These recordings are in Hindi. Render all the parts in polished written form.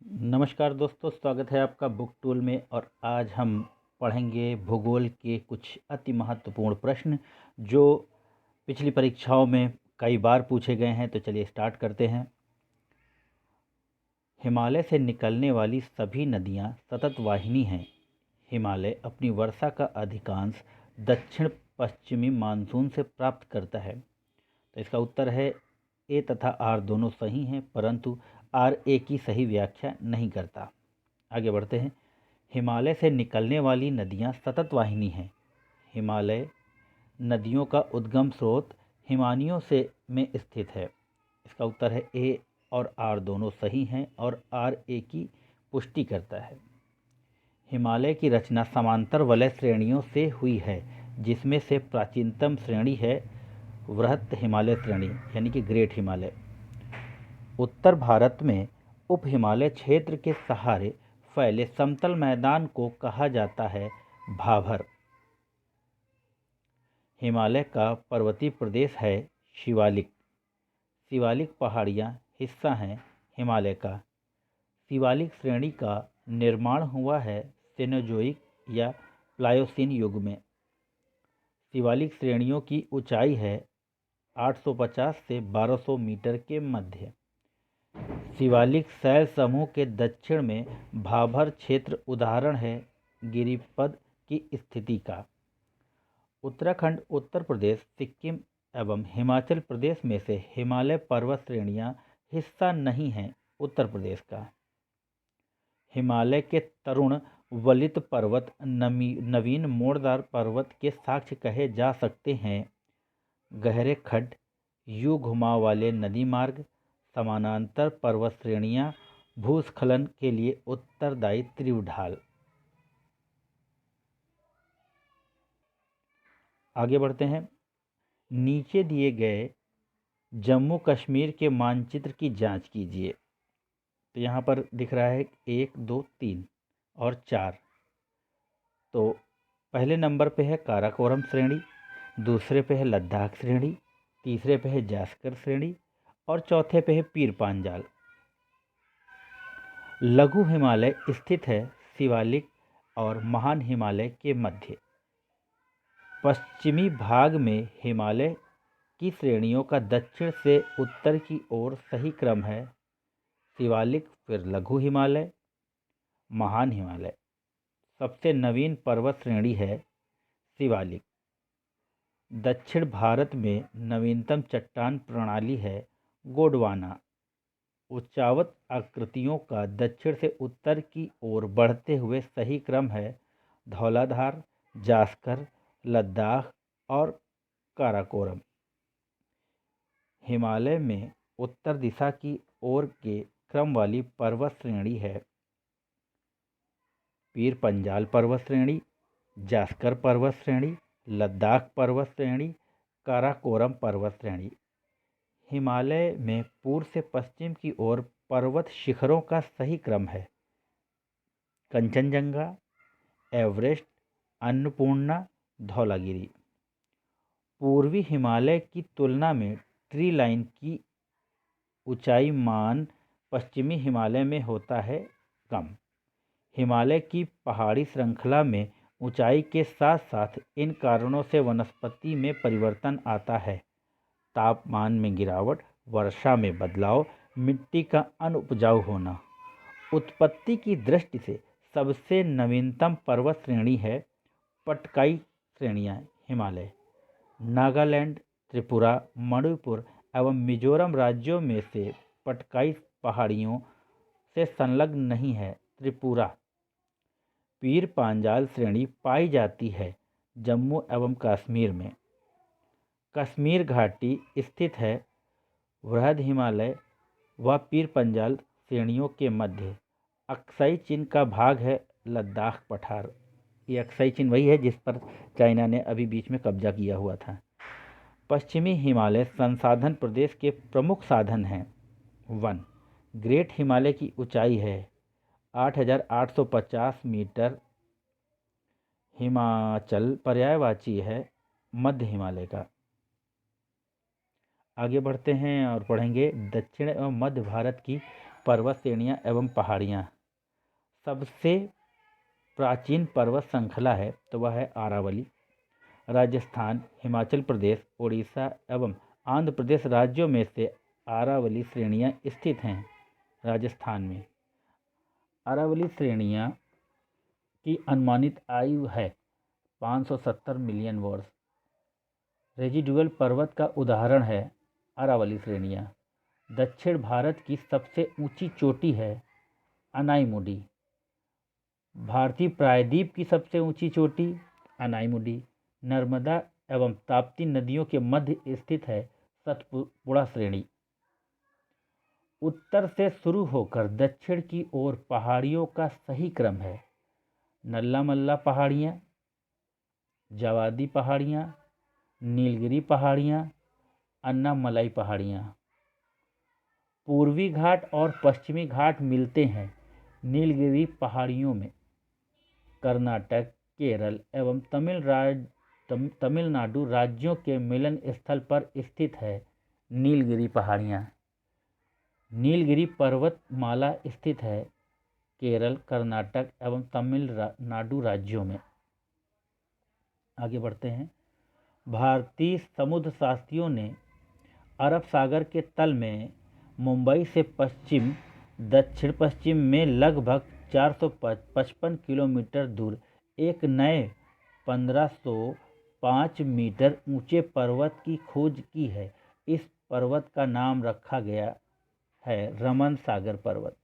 नमस्कार दोस्तों, स्वागत है आपका बुक टूल में। और आज हम पढ़ेंगे भूगोल के कुछ अति महत्वपूर्ण प्रश्न जो पिछली परीक्षाओं में कई बार पूछे गए हैं। तो चलिए स्टार्ट करते हैं। हिमालय से निकलने वाली सभी नदियां सतत वाहिनी हैं। हिमालय अपनी वर्षा का अधिकांश दक्षिण पश्चिमी मानसून से प्राप्त करता है। तो इसका उत्तर है ए तथा आर दोनों सही हैं, परंतु आर ए की सही व्याख्या नहीं करता। आगे बढ़ते हैं। हिमालय से निकलने वाली नदियां सतत वाहिनी हैं। हिमालय नदियों का उद्गम स्रोत हिमानियों से में स्थित है। इसका उत्तर है ए और आर दोनों सही हैं और आर ए की पुष्टि करता है। हिमालय की रचना समांतर वलय श्रेणियों से हुई है, जिसमें से प्राचीनतम श्रेणी है वृहत हिमालय श्रेणी यानी कि ग्रेट हिमालय। उत्तर भारत में उप हिमालय क्षेत्र के सहारे फैले समतल मैदान को कहा जाता है भाभर। हिमालय का पर्वतीय प्रदेश है शिवालिक। शिवालिक पहाड़ियाँ हिस्सा हैं हिमालय का। शिवालिक श्रेणी का निर्माण हुआ है सेनोजोइक या प्लायोसीन युग में। शिवालिक श्रेणियों की ऊंचाई है 850 से 1200 मीटर के मध्य। शिवालिक शैल समूह के दक्षिण में भाभर क्षेत्र उदाहरण है गिरिपद की स्थिति का। उत्तराखंड, उत्तर प्रदेश, सिक्किम एवं हिमाचल प्रदेश में से हिमालय पर्वत श्रेणियां हिस्सा नहीं हैं उत्तर प्रदेश का। हिमालय के तरुण वलित पर्वत नवीन मोड़दार पर्वत के साक्ष्य कहे जा सकते हैं। गहरे खड्ड, यू घुमाव वाले नदी मार्ग, समानांतर पर्वत श्रेणियां, भूस्खलन के लिए उत्तरदायी तीव्र ढाल। आगे बढ़ते हैं। नीचे दिए गए जम्मू कश्मीर के मानचित्र की जांच कीजिए। तो यहाँ पर दिख रहा है 1, 2, 3 और 4। तो पहले नंबर पे है काराकोरम श्रेणी, दूसरे पे है लद्दाख श्रेणी, तीसरे पे है जास्कर श्रेणी और चौथे पे है पीर पांजाल। लघु हिमालय स्थित है शिवालिक और महान हिमालय के मध्य। पश्चिमी भाग में हिमालय की श्रेणियों का दक्षिण से उत्तर की ओर सही क्रम है शिवालिक, फिर लघु हिमालय, महान हिमालय। सबसे नवीन पर्वत श्रेणी है शिवालिक। दक्षिण भारत में नवीनतम चट्टान प्रणाली है गोंडवाना। उच्चावत आकृतियों का दक्षिण से उत्तर की ओर बढ़ते हुए सही क्रम है धौलाधार, जास्कर, लद्दाख और काराकोरम। हिमालय में उत्तर दिशा की ओर के क्रम वाली पर्वत श्रेणी है पीर पंजाल पर्वत श्रेणी, जास्कर पर्वत श्रेणी, लद्दाख पर्वत श्रेणी, काराकोरम पर्वत श्रेणी। हिमालय में पूर्व से पश्चिम की ओर पर्वत शिखरों का सही क्रम है कंचनजंगा, एवरेस्ट, अन्नपूर्णा, धौलागिरी। पूर्वी हिमालय की तुलना में ट्री लाइन की ऊंचाई मान पश्चिमी हिमालय में होता है कम। हिमालय की पहाड़ी श्रृंखला में ऊंचाई के साथ साथ इन कारणों से वनस्पति में परिवर्तन आता है। तापमान में गिरावट, वर्षा में बदलाव, मिट्टी का अनुपजाऊ होना। उत्पत्ति की दृष्टि से सबसे नवीनतम पर्वत श्रेणी है पटकाई श्रेणियाँ हिमालय। नागालैंड, त्रिपुरा, मणिपुर एवं मिजोरम राज्यों में से पटकाई पहाड़ियों से संलग्न नहीं है त्रिपुरा। पीर पांजाल श्रेणी पाई जाती है जम्मू एवं कश्मीर में। कश्मीर घाटी स्थित है वृहद हिमालय व पीर पंजाल श्रेणियों के मध्य। अक्साई चीन का भाग है लद्दाख पठार। ये अक्साई चीन वही है जिस पर चाइना ने अभी बीच में कब्जा किया हुआ था। पश्चिमी हिमालय संसाधन प्रदेश के प्रमुख साधन हैं। 1. ग्रेट हिमालय की ऊंचाई है 8850 मीटर। हिमाचल पर्यायवाची है मध्य हिमालय का। आगे बढ़ते हैं और पढ़ेंगे दक्षिण एवं मध्य भारत की पर्वत श्रेणियाँ एवं पहाड़ियाँ। सबसे प्राचीन पर्वत श्रृंखला है तो वह है आरावली। राजस्थान, हिमाचल प्रदेश, उड़ीसा एवं आंध्र प्रदेश राज्यों में से आरावली श्रेणियाँ स्थित हैं। राजस्थान में आरावली श्रेणियाँ की अनुमानित आयु है 570 मिलियन वर्ष। रेजिडुअल पर्वत का उदाहरण है अरावली श्रेणियाँ। दक्षिण भारत की सबसे ऊंची चोटी है अनाईमुडी। भारतीय प्रायद्वीप की सबसे ऊंची चोटी अनाईमुडी नर्मदा एवं ताप्ती नदियों के मध्य स्थित है सतपुड़ा श्रेणी। उत्तर से शुरू होकर दक्षिण की ओर पहाड़ियों का सही क्रम है नल्ला मल्ला पहाड़ियाँ, जावादी पहाड़ियाँ, नीलगिरी पहाड़ियाँ, अन्नामलाई पहाड़ियाँ। पूर्वी घाट और पश्चिमी घाट मिलते हैं नीलगिरी पहाड़ियों में। कर्नाटक, केरल एवं तमिलनाडु राज्यों के मिलन स्थल पर स्थित है नीलगिरी पहाड़ियाँ। नीलगिरी पर्वतमाला स्थित है केरल, कर्नाटक एवं तमिलनाडु राज्यों में। आगे बढ़ते हैं। भारतीय समुद्र शास्त्रियों ने अरब सागर के तल में मुंबई से पश्चिम दक्षिण पश्चिम में लगभग 455 किलोमीटर दूर एक नए 1505 मीटर ऊंचे पर्वत की खोज की है। इस पर्वत का नाम रखा गया है रमन सागर पर्वत।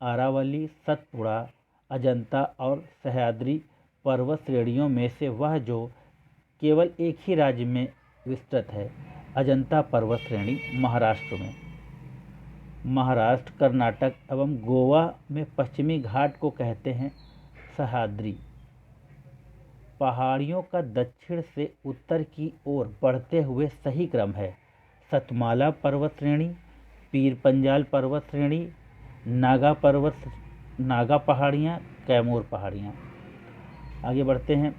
आरावली, सतपुड़ा, अजंता और सह्याद्री पर्वत श्रेणियों में से वह जो केवल एक ही राज्य में विस्तृत है अजंता पर्वत श्रेणी महाराष्ट्र में। महाराष्ट्र, कर्नाटक एवं गोवा में पश्चिमी घाट को कहते हैं सह्याद्री। पहाड़ियों का दक्षिण से उत्तर की ओर बढ़ते हुए सही क्रम है सतमाला पर्वत श्रेणी, पीर पंजाल पर्वत श्रेणी, नागा पहाड़ियाँ, कैमूर पहाड़ियाँ। आगे बढ़ते हैं।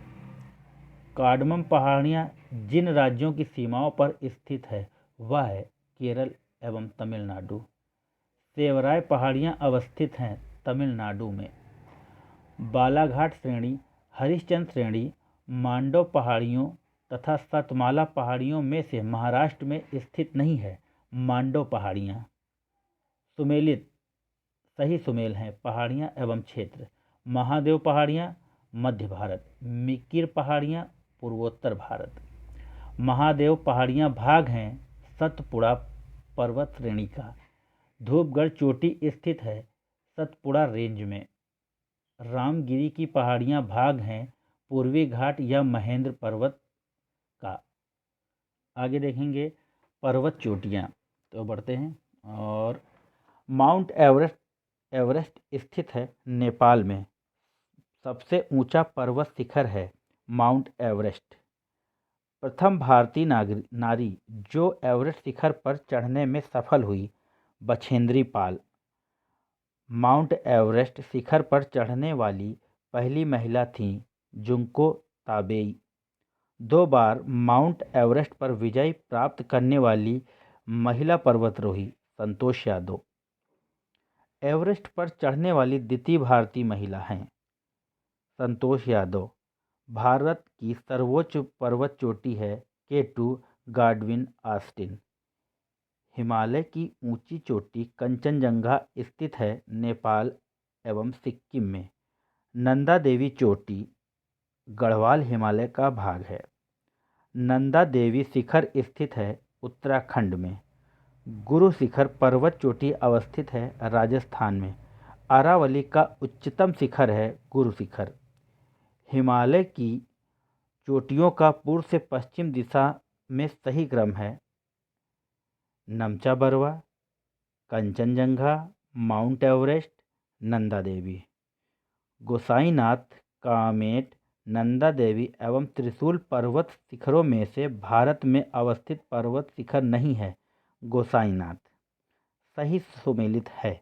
कार्डमम पहाड़ियाँ जिन राज्यों की सीमाओं पर स्थित है वह है केरल एवं तमिलनाडु। सेवराय पहाड़ियाँ अवस्थित हैं तमिलनाडु में। बालाघाट श्रेणी, हरिश्चंद्र श्रेणी, मांडव पहाड़ियों तथा सतमाला पहाड़ियों में से महाराष्ट्र में स्थित नहीं है मांडव पहाड़ियाँ। सुमेलित सही सुमेल हैं पहाड़ियाँ एवं क्षेत्र। महादेव पहाड़ियाँ मध्य भारत, मिकिर पहाड़ियाँ पूर्वोत्तर भारत। महादेव पहाड़ियाँ भाग हैं सतपुड़ा पर्वत श्रेणी का। धूपगढ़ चोटी स्थित है सतपुड़ा रेंज में। रामगिरी की पहाड़ियाँ भाग हैं पूर्वी घाट या महेंद्र पर्वत का। आगे देखेंगे पर्वत चोटियाँ। तो बढ़ते हैं। और माउंट एवरेस्ट स्थित है नेपाल में। सबसे ऊंचा पर्वत शिखर है माउंट एवरेस्ट। प्रथम भारतीय नारी जो एवरेस्ट शिखर पर चढ़ने में सफल हुई बछेंद्री पाल। माउंट एवरेस्ट शिखर पर चढ़ने वाली पहली महिला थीं जुंको ताबेई। 2 बार माउंट एवरेस्ट पर विजय प्राप्त करने वाली महिला पर्वतारोही संतोष यादव एवरेस्ट पर चढ़ने वाली द्वितीय भारतीय महिला हैं। संतोष यादव। भारत की सर्वोच्च पर्वत चोटी है K2 गाडविन ऑस्टिन। हिमालय की ऊंची चोटी कंचनजंगा स्थित है नेपाल एवं सिक्किम में। नंदा देवी चोटी गढ़वाल हिमालय का भाग है। नंदा देवी शिखर स्थित है उत्तराखंड में। गुरु शिखर पर्वत चोटी अवस्थित है राजस्थान में। अरावली का उच्चतम शिखर है गुरु शिखर। हिमालय की चोटियों का पूर्व से पश्चिम दिशा में सही क्रम है नमचा बरवा, कंचनजंगा, माउंट एवरेस्ट, नंदा देवी। गोसाईनाथ, कामेट, नंदा देवी एवं त्रिशूल पर्वत शिखरों में से भारत में अवस्थित पर्वत शिखर नहीं है गोसाईनाथ। सही सुमेलित है।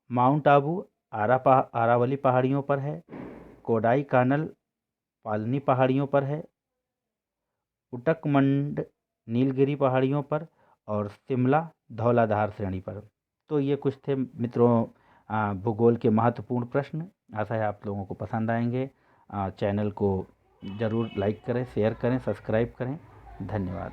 माउंट आबू आरावली पहाड़ियों पर है। कोडाई कानल पालनी पहाड़ियों पर है। उटकमंड नीलगिरी पहाड़ियों पर और शिमला धौलाधार श्रेणी पर। तो ये कुछ थे मित्रों भूगोल के महत्वपूर्ण प्रश्न। आशा है आप लोगों को पसंद आएंगे। चैनल को ज़रूर लाइक करें, शेयर करें, सब्सक्राइब करें। धन्यवाद।